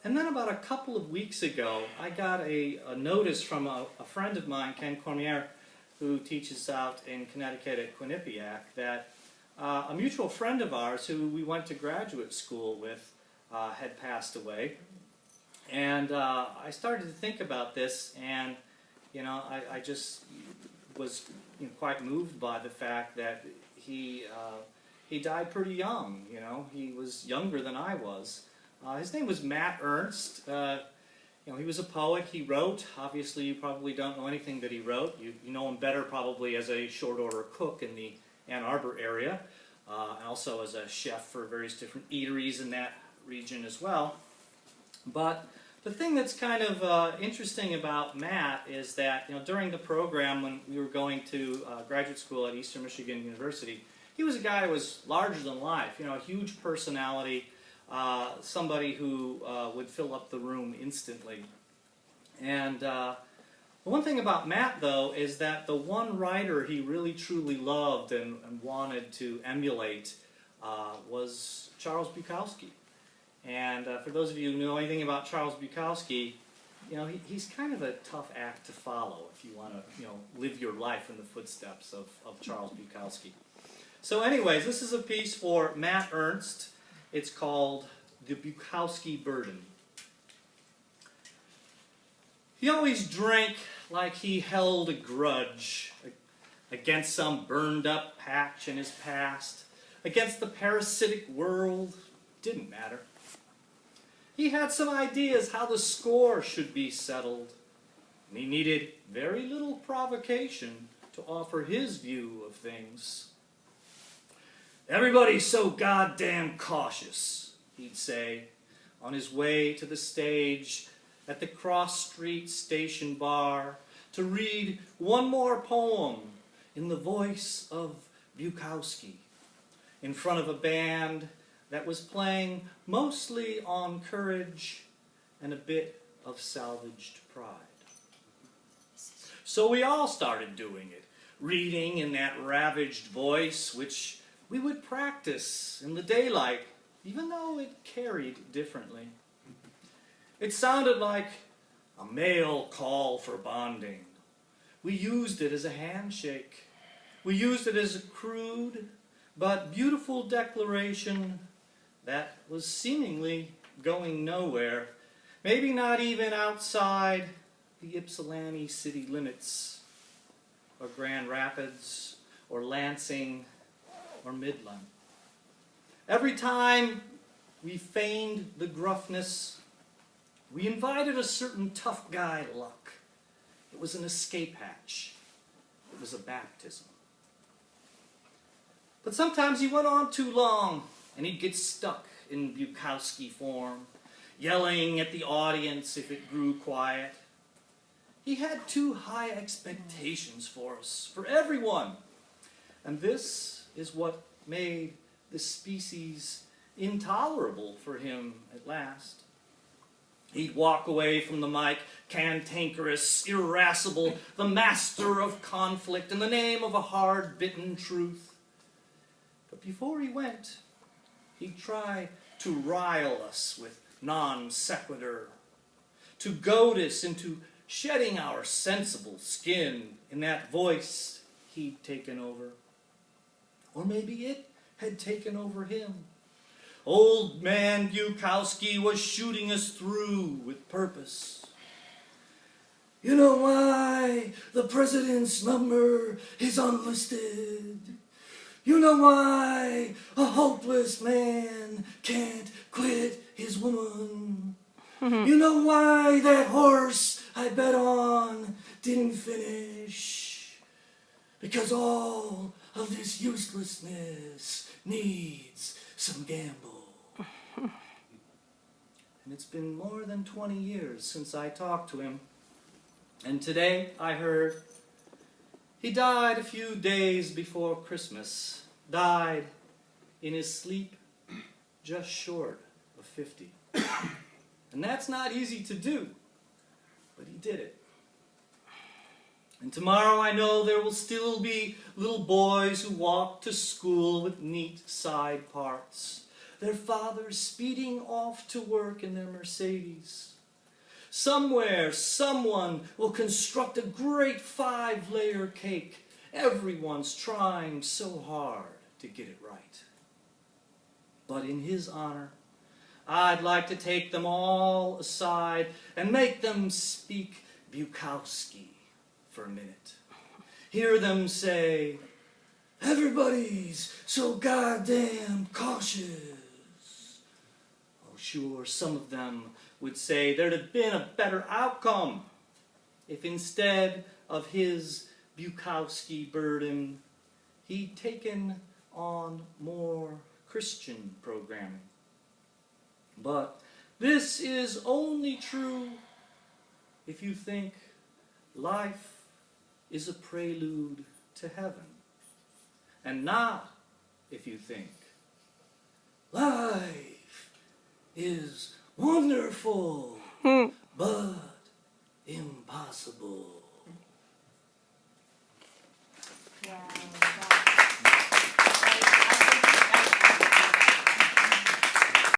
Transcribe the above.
And then about a couple of weeks ago, I got a notice from a friend of mine, Ken Cormier, who teaches out in Connecticut at Quinnipiac, that a mutual friend of ours who we went to graduate school with had passed away. And I started to think about this, and I just was quite moved by the fact that he died pretty young. He was younger than I was. His name was Matt Ernst. He was a poet. He wrote. Obviously, you probably don't know anything that he wrote. You know him better probably as a short order cook in the Ann Arbor area, and also as a chef for various different eateries in that region as well. But the thing that's kind of interesting about Matt is that during the program when we were going to graduate school at Eastern Michigan University, he was a guy who was larger than life. A huge personality. Somebody who would fill up the room instantly. And the one thing about Matt, though, is that the one writer he really truly loved and wanted to emulate was Charles Bukowski. And for those of you who know anything about Charles Bukowski, he's kind of a tough act to follow if you want to live your life in the footsteps of Charles Bukowski. So anyways, this is a piece for Matt Ernst. It's called The Bukowski Burden. He always drank like he held a grudge against some burned-up patch in his past, against the parasitic world. Didn't matter. He had some ideas how the score should be settled, and he needed very little provocation to offer his view of things. "Everybody's so goddamn cautious," he'd say, on his way to the stage at the Cross Street Station Bar to read one more poem in the voice of Bukowski in front of a band that was playing mostly on courage and a bit of salvaged pride. So we all started doing it, reading in that ravaged voice, which we would practice in the daylight, even though it carried differently. It sounded like a male call for bonding. We used it as a handshake. We used it as a crude but beautiful declaration that was seemingly going nowhere, maybe not even outside the Ypsilanti city limits, or Grand Rapids, or Lansing, or Midland. Every time we feigned the gruffness, we invited a certain tough guy luck. It was an escape hatch. It was a baptism. But sometimes he went on too long, and he'd get stuck in Bukowski form, yelling at the audience if it grew quiet. He had too high expectations for us, for everyone. And this is what made the species intolerable for him at last. He'd walk away from the mic, cantankerous, irascible, the master of conflict in the name of a hard-bitten truth. But before he went, he'd try to rile us with non sequitur, to goad us into shedding our sensible skin in that voice he'd taken over. Or maybe it had taken over him. Old man Bukowski was shooting us through with purpose. "You know why the president's number is unlisted? You know why a hopeless man can't quit his woman? You know why that horse I bet on didn't finish? Because all of this uselessness needs some gamble." And it's been more than 20 years since I talked to him. And today I heard he died a few days before Christmas. Died in his sleep just short of 50. And that's not easy to do, but he did it. And tomorrow I know there will still be little boys who walk to school with neat side parts. their fathers speeding off to work in their Mercedes. Somewhere, someone will construct a great 5-layer cake. Everyone's trying so hard to get it right. But in his honor, I'd like to take them all aside and make them speak Bukowski for a minute. Hear them say, "Everybody's so goddamn cautious." Oh, sure, some of them would say there'd have been a better outcome if instead of his Bukowski burden, he'd taken on more Christian programming. But this is only true if you think life is a prelude to heaven, and not if you think life is wonderful but impossible.